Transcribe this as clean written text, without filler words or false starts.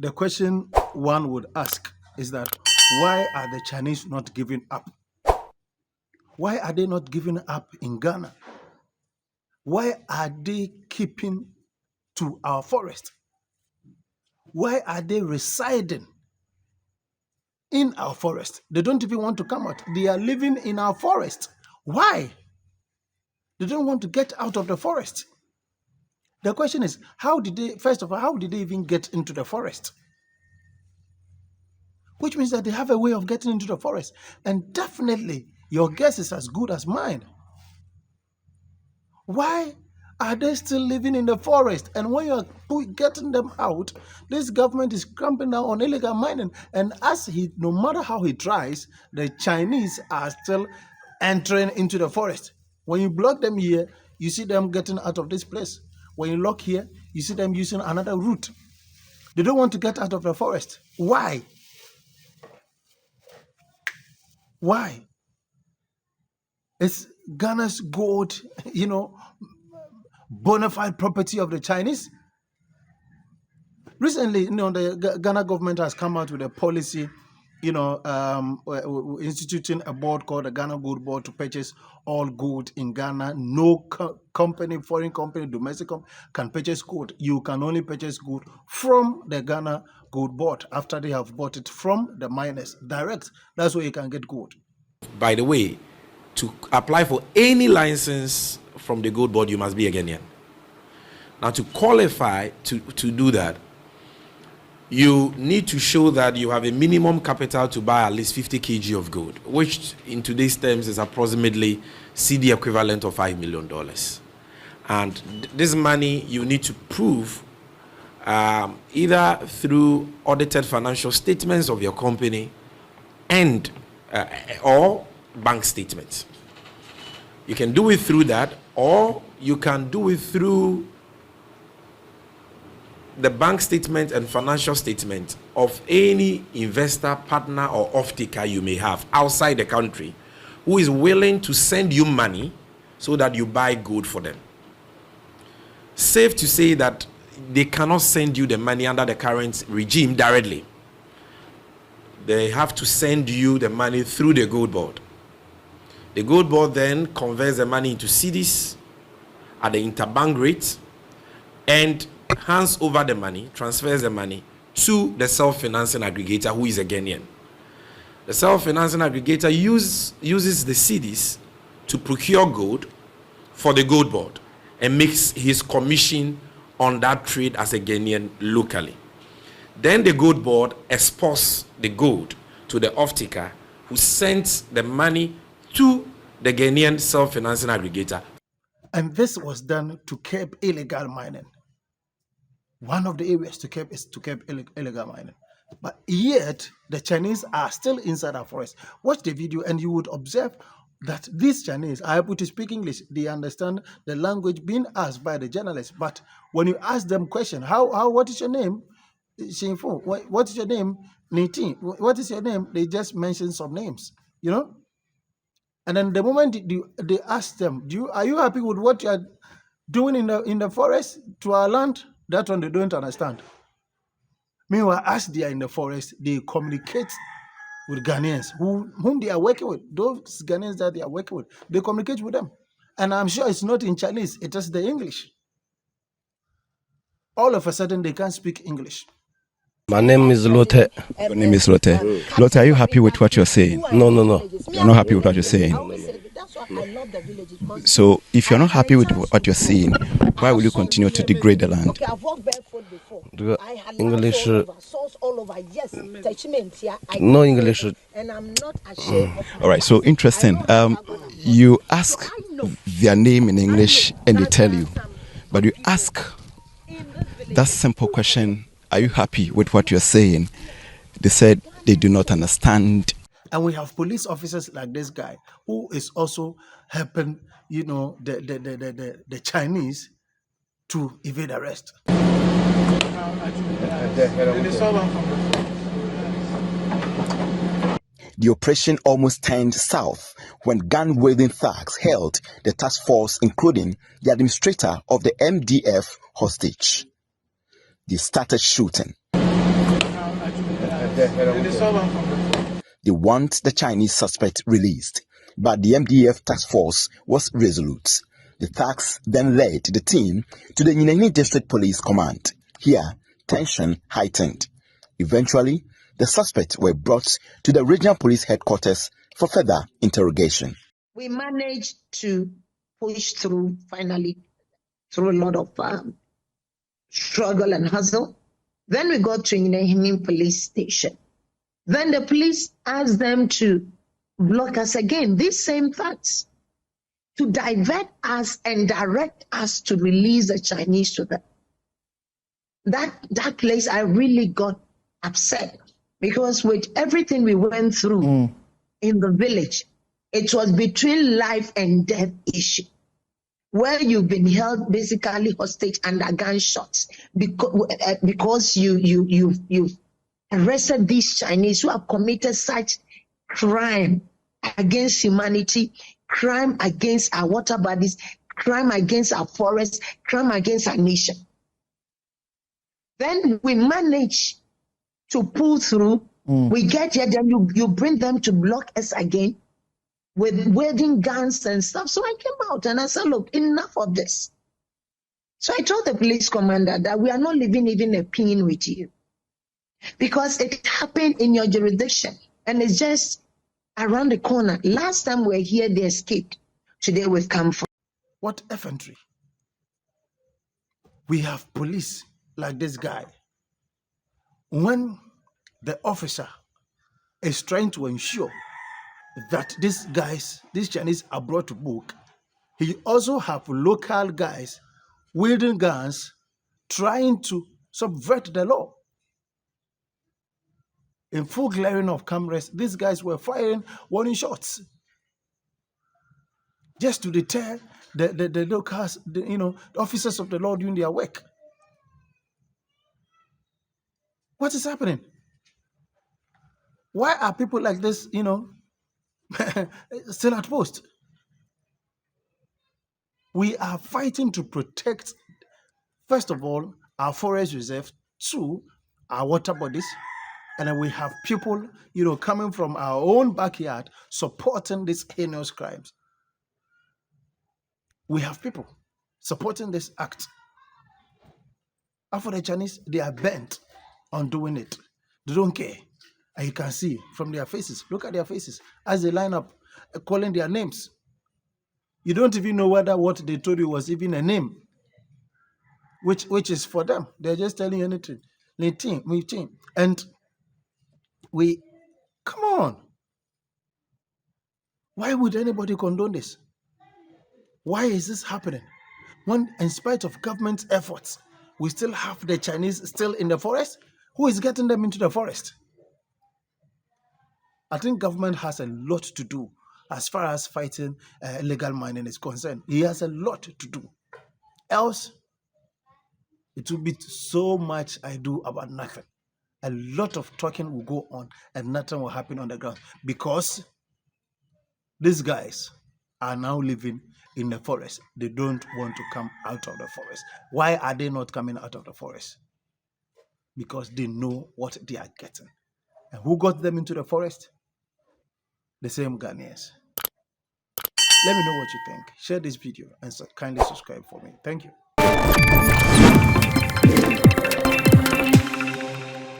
The question one would ask is that why are the Chinese not giving up? Why are they not giving up in Ghana? Why are they keeping to our forest? Why are they residing in our forest? They don't even want to come out. They are living in our forest. Why? They don't want to get out of the forest. The question is, first of all, how did they even get into the forest? Which means that they have a way of getting into the forest. And definitely, your guess is as good as mine. Why are they still living in the forest? And when you're getting them out, this government is cramping down on illegal mining. And no matter how he tries, the Chinese are still entering into the forest. When you block them here, you see them getting out of this place. When you lock here, you see them using another route. They don't want to get out of the forest. Why? Why? It's Ghana's gold, bona fide property of the Chinese. Recently, the Ghana government has come out with a policy, instituting a board called the Ghana Gold Board to purchase all gold in Ghana. No company, foreign company, domestic company can purchase gold. You can only purchase gold from the Ghana Gold Board after they have bought it from the miners direct. That's where you can get gold. By the way, to apply for any license from the Gold Board, you must be a Ghanaian. Now, to qualify to do that, you need to show that you have a minimum capital to buy at least 50 kg of gold, which in today's terms is approximately CD equivalent of $5 million. And this money you need to prove either through audited financial statements of your company and or bank statements. You can do it through that, or you can do it through the bank statement and financial statement of any investor, partner, or off-taker you may have outside the country who is willing to send you money so that you buy gold for them. Safe to say that they cannot send you the money under the current regime directly. They have to send you the money through the Gold Board. The Gold Board then converts the money into cedis at the interbank rate and hands over the money, transfers the money to the self-financing aggregator, who is a Ghanaian. The self-financing aggregator uses the cedis to procure gold for the Gold Board and makes his commission on that trade as a Ghanaian locally. Then the Gold Board exports the gold to the off-taker, who sends the money to the Ghanaian self-financing aggregator. And this was done to curb illegal mining. One of the areas to curb is to curb illegal mining. But yet, the Chinese are still inside our forest. Watch the video and you would observe that these Chinese are able to speak English. They understand the language being asked by the journalists. But when you ask them question, what is your name? What is your name? Nitin. What is your name? They just mention some names, And then the moment they ask them, are you happy with what you are doing in the forest to our land? That one they don't understand. Meanwhile, as they are in the forest, they communicate with Ghanaians whom they are working with. Those Ghanaians that they are working with, they communicate with them. And I'm sure it's not in Chinese, it is the English. All of a sudden, they can't speak English. My name is Lotte. Your name is Lotte. Lotte, are you happy with what you're saying? No. You're not happy with what you're saying. So, if you're not happy with what you're saying, why will you continue to degrade the land? English. No English. All right, so interesting. You ask their name in English and they tell you. But you ask that simple question, are you happy with what you're saying? They said they do not understand. And we have police officers like this guy who is also helping, the Chinese to evade arrest. The operation almost turned south when gun-wielding thugs held the task force, including the administrator of the MDF, hostage. They started shooting. They want the Chinese suspect released, but the MDF task force was resolute. The thugs then led the team to the Nyineni District Police Command. Here, tension heightened. Eventually, the suspects were brought to the regional police headquarters for further interrogation. We managed to push through finally through a lot of struggle and hustle. Then we got to Nyineni police station. Then the police asked them to block us again, these same facts, to divert us and direct us to release the Chinese to them. That place, I really got upset because with everything we went through in the village, it was between life and death issue, where you've been held basically hostage under gunshots because you've arrested these Chinese who have committed such crime against humanity, crime against our water bodies, crime against our forests, crime against our nation. Then we manage to pull through. We get here, then you bring them to block us again with waving guns and stuff. So I came out and I said, look, enough of this. So I told the police commander that we are not living even a pin with you, because it happened in your jurisdiction and it's just around the corner. Last time we were here, they escaped. Today we've come from. What effrontery. We have police like this guy. When the officer is trying to ensure that these Chinese are brought to book, he also have local guys wielding guns trying to subvert the law. In full glaring of cameras, these guys were firing warning shots just to deter the locals, the officers of the law doing their work. What is happening? Why are people like this, still at post? We are fighting to protect, first of all, our forest reserve, two, our water bodies, and then we have people, coming from our own backyard supporting these heinous crimes. We have people supporting this act. And for the Chinese, they are bent on doing it. They don't care. And you can see from their faces, look at their faces, as they line up, calling their names. You don't even know whether what they told you was even a name, which is for them. They're just telling you anything. And come on. Why would anybody condone this? Why is this happening? When, in spite of government efforts, we still have the Chinese still in the forest? Who is getting them into the forest? I think government has a lot to do as far as fighting illegal mining is concerned. He has a lot to do. Else, it will be so much ado about nothing. A lot of talking will go on and nothing will happen on the ground, because these guys are now living in the forest. They don't want to come out of the forest. Why are they not coming out of the forest? Because they know what they are getting. And who got them into the forest? The same Ghanaians. Let me know what you think. Share this video and kindly subscribe for me. Thank you.